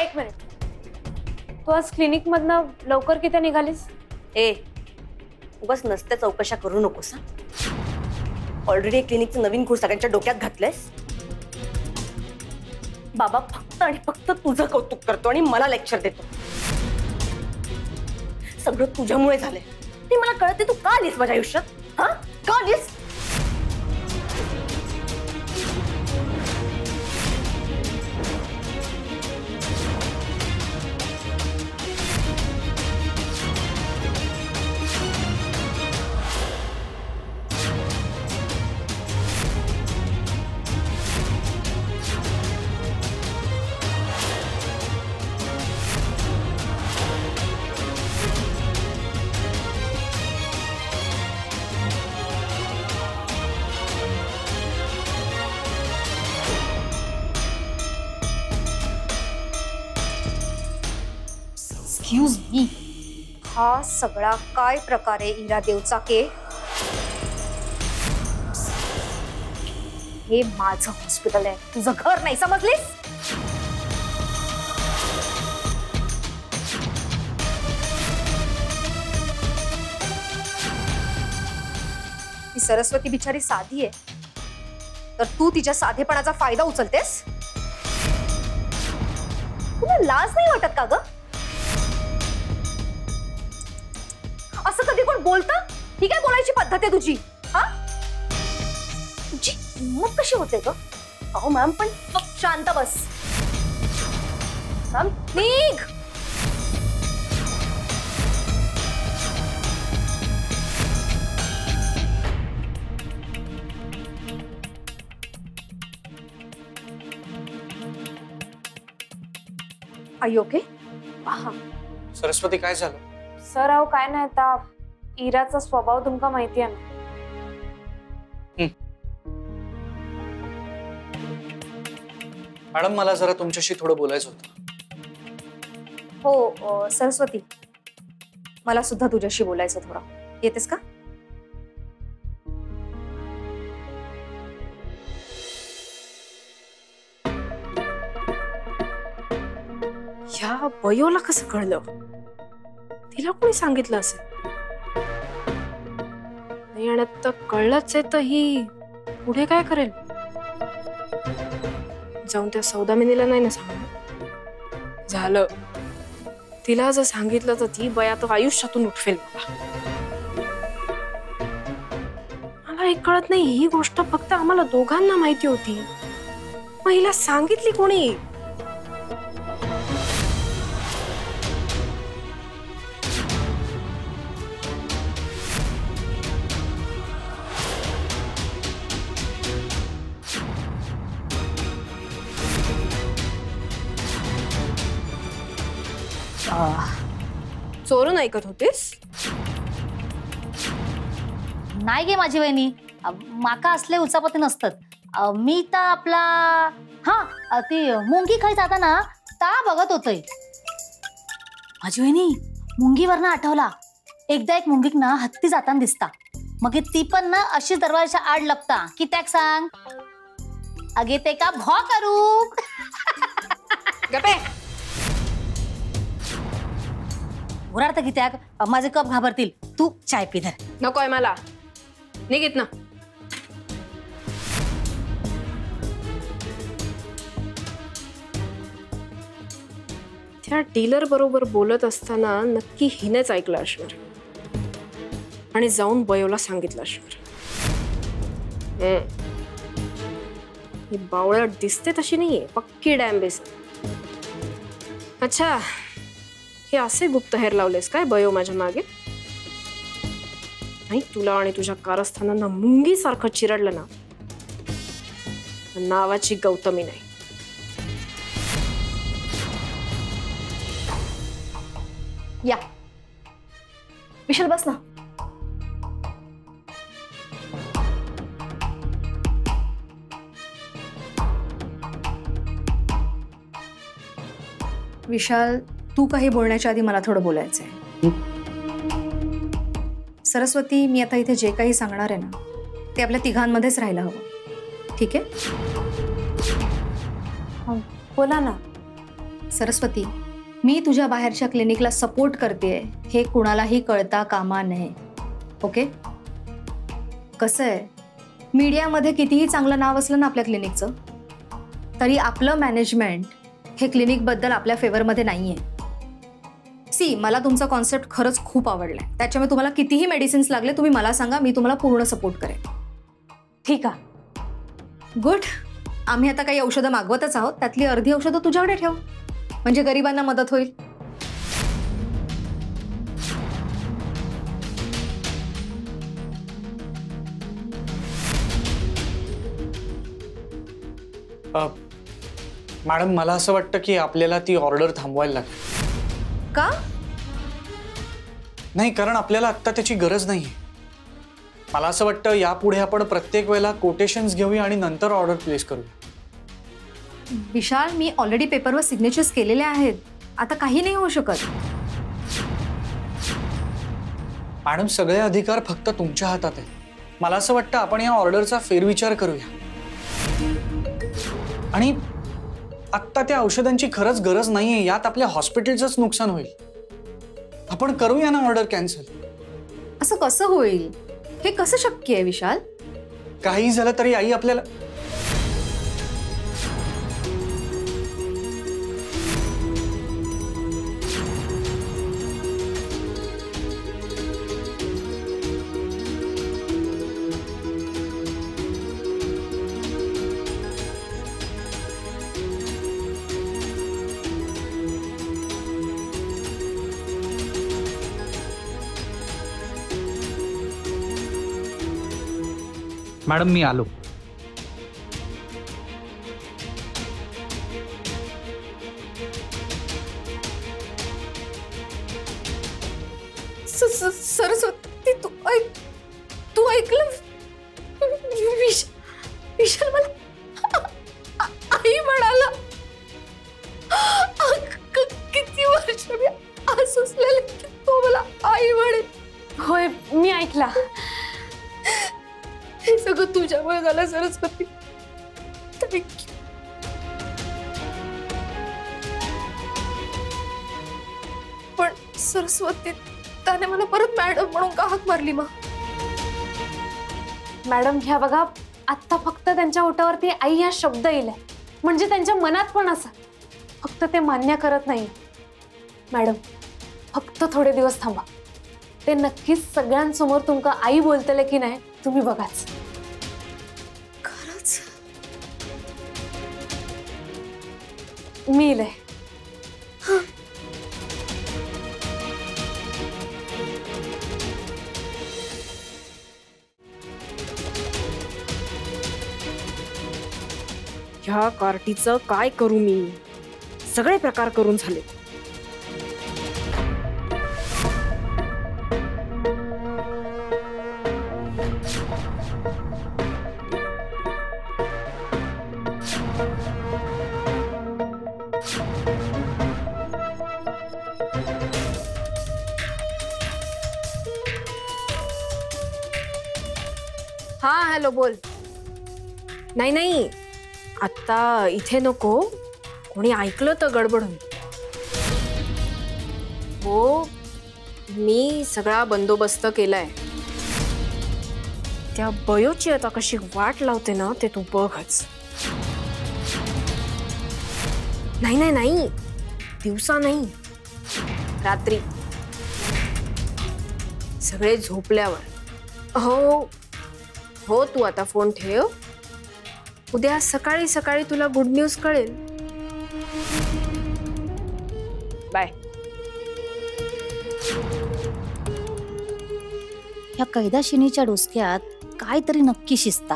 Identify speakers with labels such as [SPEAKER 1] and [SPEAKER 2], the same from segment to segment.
[SPEAKER 1] एक मिनिट, तू आज क्लिनिक मधनं लवकर किती निघालीस?
[SPEAKER 2] उगाच नसत्या चौकशा करू नकोस. ऑलरेडी क्लिनिकचं नवीन कोर्स सगळ्यांच्या डोक्यात घातलंयस. बाबा फक्त आणि फक्त तुझं कौतुक करतो आणि मला लेक्चर देतो. सगळं तुझ्यामुळे झालंय ते मला कळते. तू का आलीस माझ्या आयुष्यात? हा, का आलीस?
[SPEAKER 1] एक्सक्यूज मी, हा सगळा काय प्रकार आहे इरा देवचाके? हे माझं हॉस्पिटल आहे, तुझं घर नाही, समजलीस? ही सरस्वती बिचारी साधी आहे, तर तू तिच्या साधेपणाचा फायदा उचलतेस? तुला लाज नाही वाटत का ग? असं कधी कोण बोलतं? ही काय बोलायची पद्धत आहे तुझी? हा, तुझी हिंमत कशी होते ग? अहो मॅम, पण शांत बस मॅम, निघ. Are you okay?
[SPEAKER 3] सरस्वती, काय झालं?
[SPEAKER 1] सर, अहो काय नाही, आता इराचा स्वभाव तुमका माहिती आहे ना.
[SPEAKER 3] मॅडम, मला जरा तुमच्याशी थोडं बोलायचं होतं.
[SPEAKER 1] हो सरस्वती, मला सुद्धा तुझ्याशी बोलायचं थोडं. येतेस का?
[SPEAKER 4] ह्या बयोला कसं कळलं? तिला कोणी सांगितलं असेल? नाही, आणि आता कळलंच आहे तर ही पुढे काय करेल? जाऊन त्या सौदामिनीला नाही ना सांगणार. झालं, तिला जर सांगितलं तर ती बया तर आयुष्यातून उठवेल मला. मला हे कळत नाही, ही गोष्ट फक्त आम्हाला दोघांना माहिती होती, मग हिला सांगितली कोणी? चोरून ऐकत होतीस?
[SPEAKER 5] नाही गे माझी वहिनी, माका असले उचापती नसतात. मी तर आपला हा ती मुंगी खाई जाताना ता बघत होतोय. माझी वहिनी, मुंगीवरनं आठवला, एकदा एक मुंगीक ना हत्ती जाताना दिसता, मग ती पण ना अशी दरवाजाच्या आड लपता. कित्याक सांग? अगे ते का भॉ करू.
[SPEAKER 4] गप्पे.
[SPEAKER 5] उरार्थ कित्याक? माझे कप घाबरतील. तू चाय पी धर.
[SPEAKER 4] नकोय मला, निघित ना. त्या डीलर बरोबर बोलत असताना नक्की हिनेच ऐकलं असणार आणि जाऊन बयोला सांगितलं असणार. ही बावळट दिसते तशी नाहीये, पक्की डॅम्बेस. अच्छा, हे असे गुप्तहेर लावलेस काय बयो माझ्या मागे? नाही, तुला आणि तुझ्या कारस्थानांना मुंगी सारखं चिरडलं ना, नावाची गौतमी नाही.
[SPEAKER 2] या विशाल, बस ना.
[SPEAKER 1] विशाल, तू काही बोलण्याच्या आधी मला थोडं बोलायचं आहे. सरस्वती, मी आता इथे जे काही सांगणार आहे ना, ते आपल्या तिघांमध्येच राहायला हवं, ठीक आहे? बोला ना. सरस्वती, मी तुझ्या बाहेरच्या क्लिनिकला सपोर्ट करतेय हे कुणालाही कळता कामा नये. ओके? कसं आहे, मीडियामध्ये कितीही चांगलं नाव असलं ना आपल्या क्लिनिकचं, तरी आपलं मॅनेजमेंट हे क्लिनिकबद्दल आपल्या फेवरमध्ये नाही आहे. सी, मला तुमचा कॉन्सेप्ट खरंच खूप आवडलाय. त्याच्यामुळे तुम्हाला कितीही मेडिसिन्स लागले तुम्ही मला सांगा, मी तुम्हाला पूर्ण सपोर्ट करेन.
[SPEAKER 4] ठीक आहे.
[SPEAKER 1] गुड. आम्ही आता काही औषधं मागवतच आहोत, त्यातली अर्धी औषधं तुझ्याकडे ठेव, म्हणजे गरिबांना मदत होईल.
[SPEAKER 3] मॅडम, मला असं वाटतं की आपल्याला ती ऑर्डर थांबवायला लागेल.
[SPEAKER 1] का?
[SPEAKER 3] नाही, कारण आपल्याला आत्ता त्याची गरज नाही. मला असं वाटतं यापुढे आपण प्रत्येक वेळेला कोटेशन्स घेऊया आणि नंतर ऑर्डर प्लेस करूया.
[SPEAKER 1] विशाल, मी ऑलरेडी पेपरवर सिग्नेचर्स केलेले आहेत. आता काही नाही होऊ शकत.
[SPEAKER 3] मॅडम, सगळे अधिकार फक्त तुमच्या हातात आहेत. मला असं वाटतं आपण या ऑर्डरचा फेरविचार करूया. आणि आत्ता त्या औषधांची खरंच गरज नाहीये, यात आपल्या हॉस्पिटलचंच नुकसान होईल. आपण करूया ना ऑर्डर कॅन्सल.
[SPEAKER 1] असं कसं होईल? हे कसं शक्य आहे विशाल?
[SPEAKER 3] काही झालं तरी आई आपल्याला
[SPEAKER 6] मॅडम, मी आलो.
[SPEAKER 1] सरस्वती, तू ऐकलं? विशाल मला आई म्हणाला. किती वर्ष मी असलेले की तो मला आई म्हणेल.
[SPEAKER 4] होय, मी ऐकला.
[SPEAKER 1] हे सगळं तुझ्यामुळे झालं सरस्वती. पण सरस्वती, त्याने मला परत मॅडम म्हणून का हाक मारली?
[SPEAKER 4] मॅडम, ह्या बघा, आत्ता फक्त त्यांच्या ओठावरती आई हा शब्द येलाय, म्हणजे त्यांच्या मनात पण असा, फक्त ते मान्य करत नाही. मॅडम, फक्त थोडे दिवस थांबा. ते नक्कीच सगळ्यांसमोर तुमका आई बोलतले की नाही तुम्ही बघाच.
[SPEAKER 1] खरंच?
[SPEAKER 4] मी इलय. ह्या कार्टीचं काय करू मी? सगळे प्रकार करून झाले. हा, हॅलो, बोल. नाही नाही, आता इथे नको, कोणी ऐकलं तर गडबड होईल. हो, मी सगळा बंदोबस्त केलाय. त्या बयोची आता कशी वाट लावते ना ते तू बघच. नाही नाही नाही, दिवसा नाही, रात्री, सगळे झोपल्यावर. हो हो, तू आता फोन ठेव. उद्या सकाळी सकाळी तुला गुड न्यूज कळेल. बाय.
[SPEAKER 5] या कैदाशिनीच्या डोसक्यात काहीतरी नक्की शिस्ता.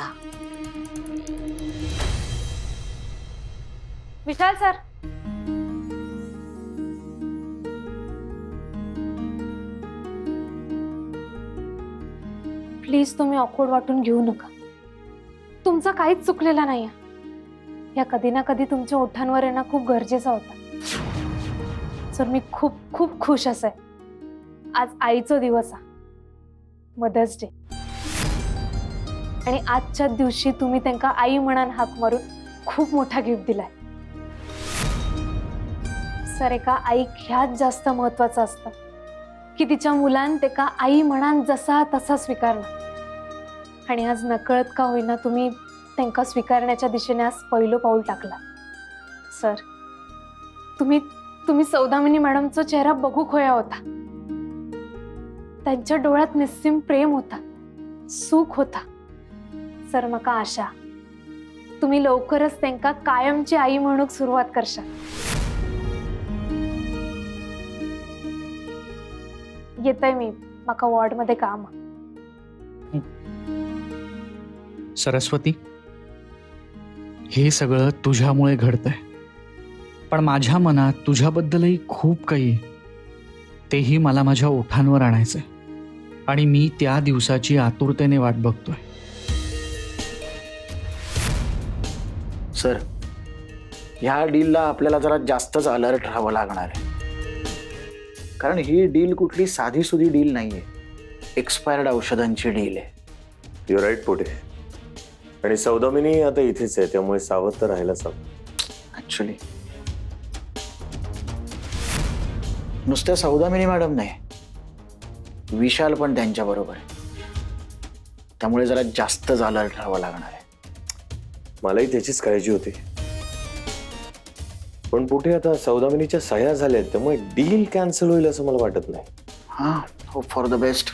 [SPEAKER 4] विशाल सर, प्लीज तुम्ही ऑकवर्ड वाटून घेऊ नका. तुमचा काहीच चुकलेला नाहीये. या कधी ना कधी तुमच्या ओठांवर येणं खूप गरजेचा होता. सर, मी खूप खूप खुश असे. आज आईचा दिवस आहे, मदर्स डे, आणि आजच्या दिवशी तुम्ही त्यांना आई म्हणून हाक मारून खूप मोठा गिफ्ट दिलाय. सर एका आईक ह्यात जास्त महत्वाचं असतं की तिच्या मुलांत एका आई म्हणान जसा तसा स्वीकारणं। आणि आज नकळत का होईना तुम्ही त्यांना स्वीकारण्याच्या दिशेने आज पहिलं पाऊल टाकला। सर तुम्ही सौदामिनी मॅडमचा चेहरा बघू खोया होता, त्यांच्या डोळ्यात निस्सीम प्रेम होता, सुख होता। सर मका आशा तुम्ही लवकरच त्यांना कायमची आई म्हणून सुरुवात करशाल। येतय मी, मका वॉर्ड मध्ये काम।
[SPEAKER 3] सरस्वती, हे सगळं तुझ्यामुळे घडतंय, पण माझ्या मनात तुझ्याबद्दलही खूप काही आहे। तेही मला माझ्या ओठांवर आणायचंय आणि मी त्या दिवसाची आतुरतेने वाट बघतोय।
[SPEAKER 6] सर, ह्या डीलला आपल्याला जरा जास्तच अलर्ट राहावं लागणार आहे, कारण ही डील कुठली साधी सुधी डील नाहीये, एक्सपायर्ड औषधांची डील आहे।
[SPEAKER 7] यू राईट पोटे, आणि सौदामिनी आता इथेच आहे, त्यामुळे सावध तर राहायलाच हवं।
[SPEAKER 6] ऍक्च्युली नुसत्या सौदामिनी मॅडम नाही, विशाल पण त्यांच्या बरोबर आहे, त्यामुळे जरा जास्तच अलर्ट राहावं लागणार आहे।
[SPEAKER 7] मलाही त्याचीच काळजी होती, पण पोटे आता सौदामिनीच्या सह्या झाल्यात, त्यामुळे डील कॅन्सल होईल असं मला वाटत नाही।
[SPEAKER 6] हा, होप फॉर द बेस्ट।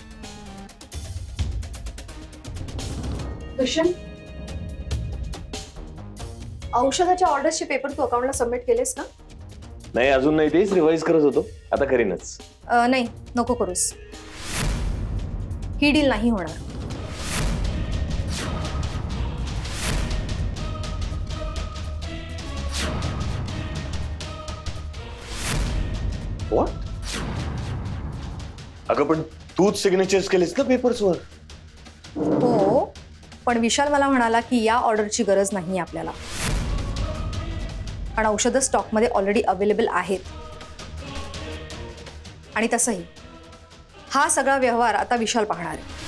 [SPEAKER 1] औषधाच्या ऑर्डर्सचे पेपर तू अकाउंटला सबमिट केलेस ना?
[SPEAKER 7] नाही, अजून नाही, तेच रिवाइज करत होतो, आता करीनच।
[SPEAKER 1] नाही, नको करूस, ही डील नाही होणार।
[SPEAKER 7] व्हॉट? अगं पण तूच सिग्नेचर्स केलेस ना पेपर्सवर?
[SPEAKER 1] हो, पण विशाल मला म्हणाला की या ऑर्डरची गरज नाही आपल्याला, कारण औषधं स्टॉकमध्ये ऑलरेडी अवेलेबल आहेत। आणि तसंही हा सगळा व्यवहार आता विशाल पाहणार आहे।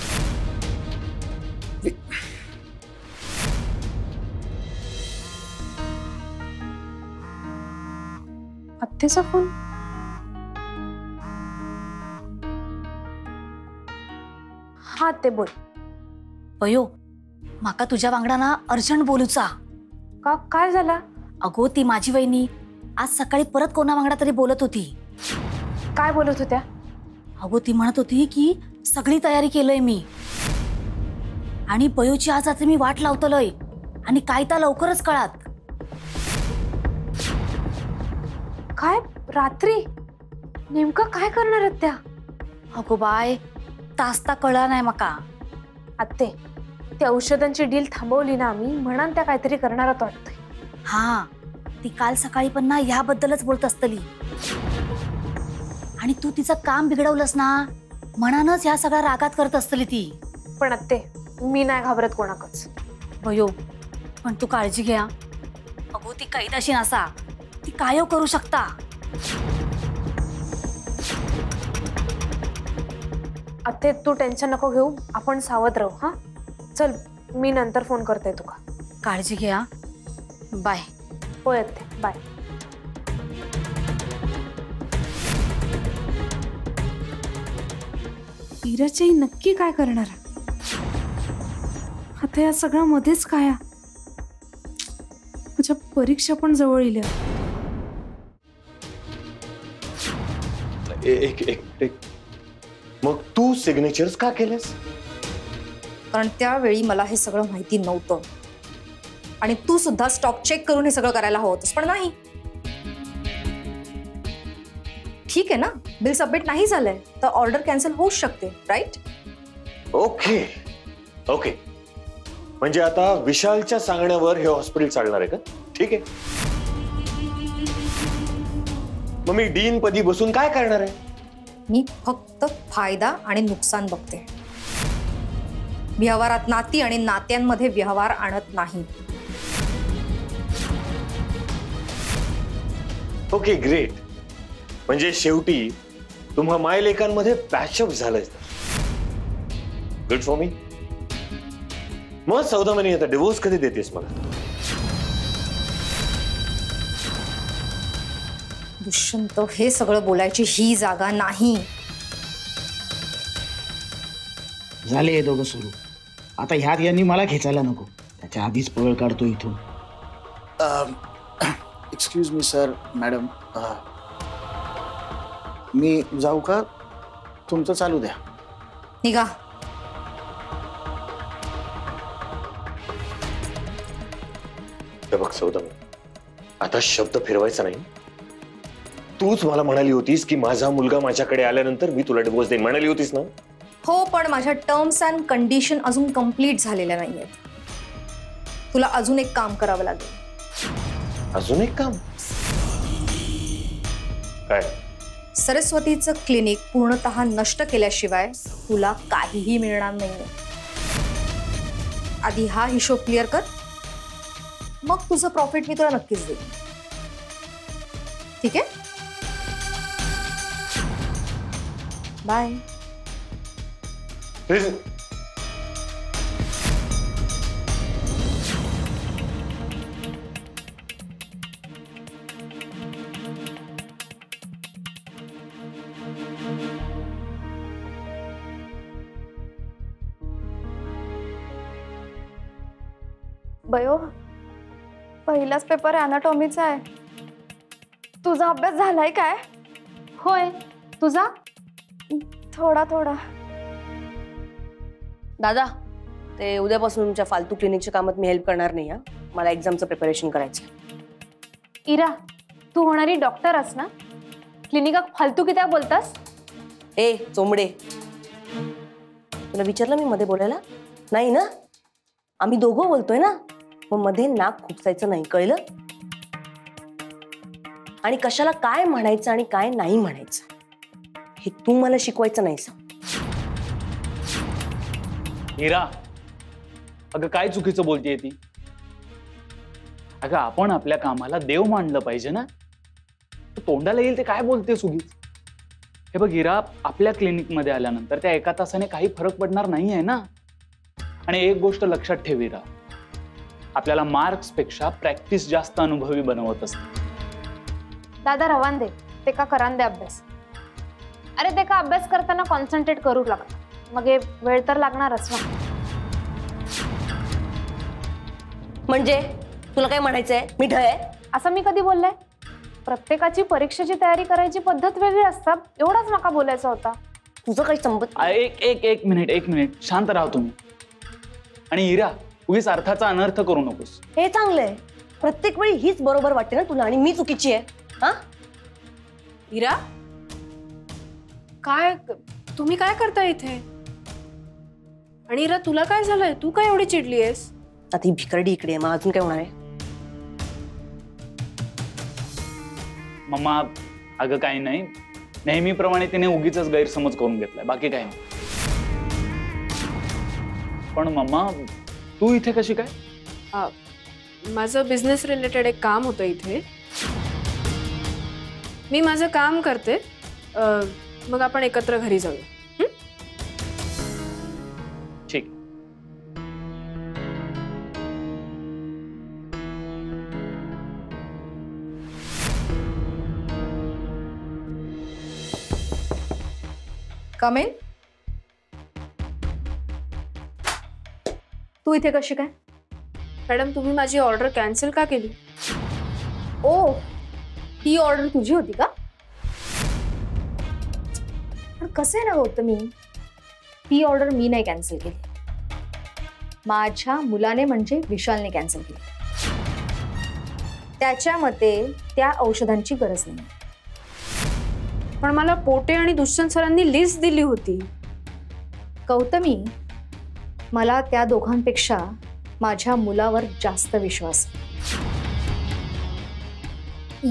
[SPEAKER 4] आत्तेचा फोन? हा, ते बोल।
[SPEAKER 5] पयो, माका तुझ्या वांगडा ना अर्जंट बोलूचा।
[SPEAKER 4] का, काय झाला?
[SPEAKER 5] अगो ती माझी वहिनी आज सकाळी परत कोणा वांगडा तरी बोलत होती।
[SPEAKER 4] काय बोलत होत्या?
[SPEAKER 5] अगो ती म्हणत होती की सगळी तयारी केलंय मी, आणि पयोची आज आता मी वाट लावतलोय, आणि काय ता लवकरच कळात।
[SPEAKER 4] काय रात्री? नेमकं काय करणार आहेत त्या?
[SPEAKER 5] अगो बाय, तासता कळला नाही मका।
[SPEAKER 4] आत्ते, त्या औषधांची डील थांबवली ना आम्ही, म्हणान त्या काहीतरी करणारच वाटतंय।
[SPEAKER 5] हा, ती काल सकाळी पण ना ह्याबद्दलच बोलत असतली, आणि तू तिचं काम बिघडवलंस ना म्हणानच ह्या सगळ्या रागात करत असतली ती।
[SPEAKER 4] पण आत्ते, मी नाही घाबरत कोणाकच।
[SPEAKER 5] भयो, पण तू काळजी घ्या। अगो ती कैदाशी नसा, ती काय करू शकता।
[SPEAKER 4] आत्ते, तू टेन्शन नको घेऊ, आपण सावध राहू। हा, चल, मी नंतर फोन करते तुका।
[SPEAKER 5] काळजी घ्या, बाय।
[SPEAKER 4] होय आत्ते, बाय।
[SPEAKER 8] नीरजही नक्की काय करणार? आता या सगळ्या मध्येच काय? माझ्या परीक्षा पण जवळ येईल।
[SPEAKER 7] एक मग तू सिग्नेचर्स का केलेस?
[SPEAKER 1] कारण त्यावेळी मला हे सगळं माहिती नव्हतं, आणि तू सुद्धा स्टॉक चेक करून हे सगळं करायला हवं होतंस, पण नाही। ठीक आहे ना, बिल सबमिट नाही झालंय तर ऑर्डर कॅन्सल होऊ शकते, राईट?
[SPEAKER 7] ओके ओके, म्हणजे आता विशालच्या सांगण्यावर हे हॉस्पिटल चालणार आहे का? ठीक आहे, मग मी डीन पदी बसून काय करणार आहे?
[SPEAKER 1] मी फक्त फायदा आणि नुकसान बघते, व्यवहारात नाती आणि नात्यांमध्ये व्यवहार आणत नाही।
[SPEAKER 7] ओके, ग्रेट, म्हणजे शेवटी तुम्हा मायलेकांमध्ये पॅचअप झालंय। Good for me. मग सौदामिनी, आता डिवोर्स कधी देतेस मला?
[SPEAKER 1] दुष्यंत, हे सगळं बोलायची ही जागा नाही.
[SPEAKER 6] झाले हे दोघं सुरू. आता ह्यात यांनी मला खेचायला नको. त्याच्या आधीच पळ काढतो इथून. एक्सक्यूज मी सर, मॅडम, मी जाऊ का? तुमचं चालू द्या.
[SPEAKER 1] निघा.
[SPEAKER 7] हे बघ सौदामिनी, आता शब्द फिरवायचा नाही. तूच मला म्हणाली होतीस की माझा मुलगा माझ्याकडे आल्यानंतर मी तुला डिवोर्स देईन, म्हणाली होतीस ना?
[SPEAKER 1] हो, पण माझ्या टर्म्स अँड कंडिशन अजून कंप्लीट झालेल्या नाहीयेत. तुला अजून एक काम करावं लागेल.
[SPEAKER 7] अजून एक काम? काय?
[SPEAKER 1] सरस्वतीचं क्लिनिक पूर्णतः नष्ट केल्याशिवाय तुला काहीही मिळणार नाहीये. आधी हा हिशोब क्लिअर कर, मग तुझं प्रॉफिट मी तुला नक्कीच देईन. ठीक आहे? बाय.
[SPEAKER 4] बयो, पहिलाच पेपर अॅनाटॉमीचा आहे. तुझा अभ्यास झालाय काय? होय. तुझा? थोडा थोडा.
[SPEAKER 2] दादा, ते उद्यापासून तुमच्या फालतू क्लिनिकच्या कामात मी हेल्प करणार नाही. मला एक्झामचं प्रिपरेशन करायचं.
[SPEAKER 4] इरा, तू होणारी डॉक्टर अस ना? क्लिनिकात फालतू किती बोलतास?
[SPEAKER 2] ए चोंबडे, तुला विचारलं मी मध्ये बोलायला नाही ना? आम्ही दोघं बोलतोय ना, मग मध्ये नाक खुपसायचं नाही, कळलं? आणि कशाला काय म्हणायचं आणि काय नाही म्हणायचं हे तू मला शिकवायचं नाहीस.
[SPEAKER 3] हिरा, अगं काय चुकीचं बोलतेय ती? अगं आपण आपल्या कामाला देव मानलं पाहिजे ना. तोंडाला येईल ते काय बोलते सुगीच. हे बघ हिरा, आपल्या क्लिनिकमध्ये आल्यानंतर त्या एका तासाने काही फरक पडणार नाही आहे ना. आणि एक गोष्ट लक्षात ठेव हिरा, आपल्याला मार्क्स पेक्षा प्रॅक्टिस जास्त अनुभवी बनवत असते.
[SPEAKER 4] दादा रवान दे, ते का करान दे अभ्यास. अरे ते का अभ्यास करताना कॉन्सन्ट्रेट करू लागतं, मग हे वेळ तर लागणारच ना.
[SPEAKER 2] म्हणजे तुला काय म्हणायचंय? मी ढ आहे
[SPEAKER 4] असं मी कधी बोलले? प्रत्येकाची परीक्षेची तयारी करायची पद्धत वेगळी असतात, एवढाच नका बोलायचा होता.
[SPEAKER 2] तुझं काही संबंध?
[SPEAKER 3] एक मिनिट शांत राहा तुम्ही. आणि हिरा, उगीच अर्थाचा अनर्थ करू नकोस.
[SPEAKER 2] हे चांगलंय. प्रत्येक वेळी हीच बरोबर वाटते ना तुला आणि मी चुकीची आहे. हा
[SPEAKER 8] इरा, काय तुम्ही काय करता इथे? आणि इरा, तुला काय झालंय? तू काय एवढी चिडली आहेस?
[SPEAKER 2] आता ही भिकारडी इकडे आहे, मग अजून काय होणार आहे?
[SPEAKER 3] मम्मा, अगं काही नाही, नेहमीप्रमाणे तिने उगीच गैरसमज करून घेतलाय, बाकी काही नाही. पण मम्मा, तू इथे कशी काय?
[SPEAKER 8] माझं बिझनेस रिलेटेड एक काम होतं इथे. मी माझं काम करते, मग आपण एकत्र घरी जाऊया.
[SPEAKER 3] ठीक.
[SPEAKER 1] कम इन. तू इथे कशी काय?
[SPEAKER 8] मॅडम, तुम्ही माझी ऑर्डर कॅन्सल का केली?
[SPEAKER 1] ओ, ही ऑर्डर तुझी होती का? पण कसं आहे ना गौतमी, ती ऑर्डर मी नाही कॅन्सल केली, माझ्या मुलाने म्हणजे विशालने कॅन्सल केली. त्याच्या मते त्या औषधांची गरज नाही.
[SPEAKER 8] पण मला पोटे आणि दुष्यंत सरांनी लिस्ट दिली होती.
[SPEAKER 1] गौतमी, मला त्या दोघांपेक्षा माझ्या मुलावर जास्त विश्वास आहे.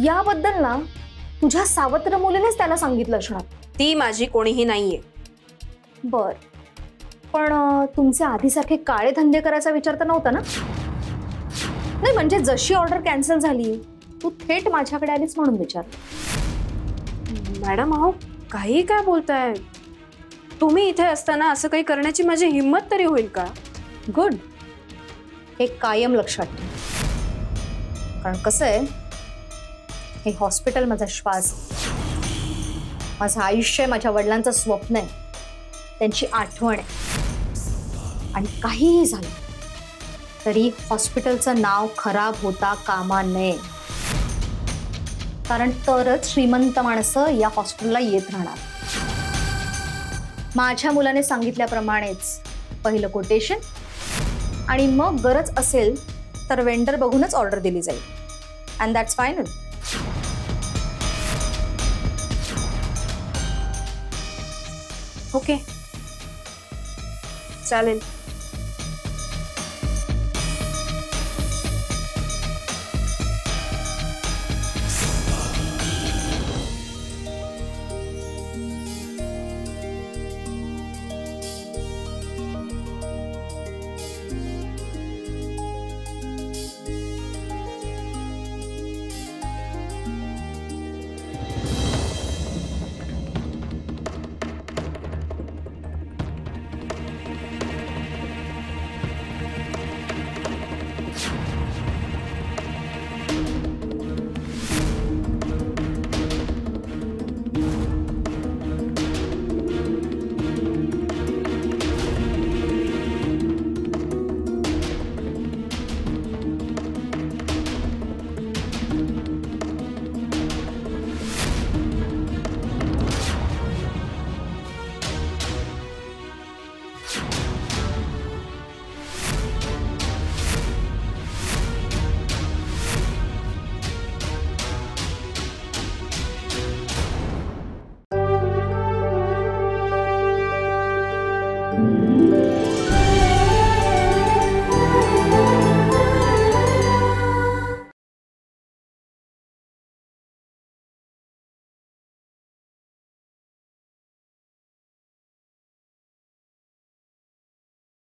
[SPEAKER 1] याबद्दल ना तुझ्या सावत्र मुलीनेच त्याला सांगितलं असणार.
[SPEAKER 8] ती माझी कोणीही नाहीये.
[SPEAKER 1] बर, पण तुमचे आधीसारखे काळे धंदे करायचा विचार तर नव्हता ना? नाही म्हणजे जशी ऑर्डर कॅन्सल झाली तू थेट माझ्याकडे आलीस म्हणून विचार.
[SPEAKER 8] मॅडम, अहो काही काय बोलताय? तुम्ही इथे असताना असं काही करण्याची माझी हिंमत तरी होईल का?
[SPEAKER 1] गुड, हे कायम लक्षात ठेव. कारण कसं आहे, हे हॉस्पिटल माझा श्वास आहे. माझं आयुष्य आहे, माझ्या वडिलांचं स्वप्न आहे, त्यांची आठवण आहे. आणि काहीही झालं तरी हॉस्पिटलचं नाव खराब होता कामा नये, कारण तरच श्रीमंत माणसं या हॉस्पिटलला येत राहणार. माझ्या मुलाने सांगितल्याप्रमाणेच पहिलं कोटेशन आणि मग गरज असेल तर वेंडर बघूनच ऑर्डर दिली जाईल. And that's final.
[SPEAKER 8] ओके चालेल.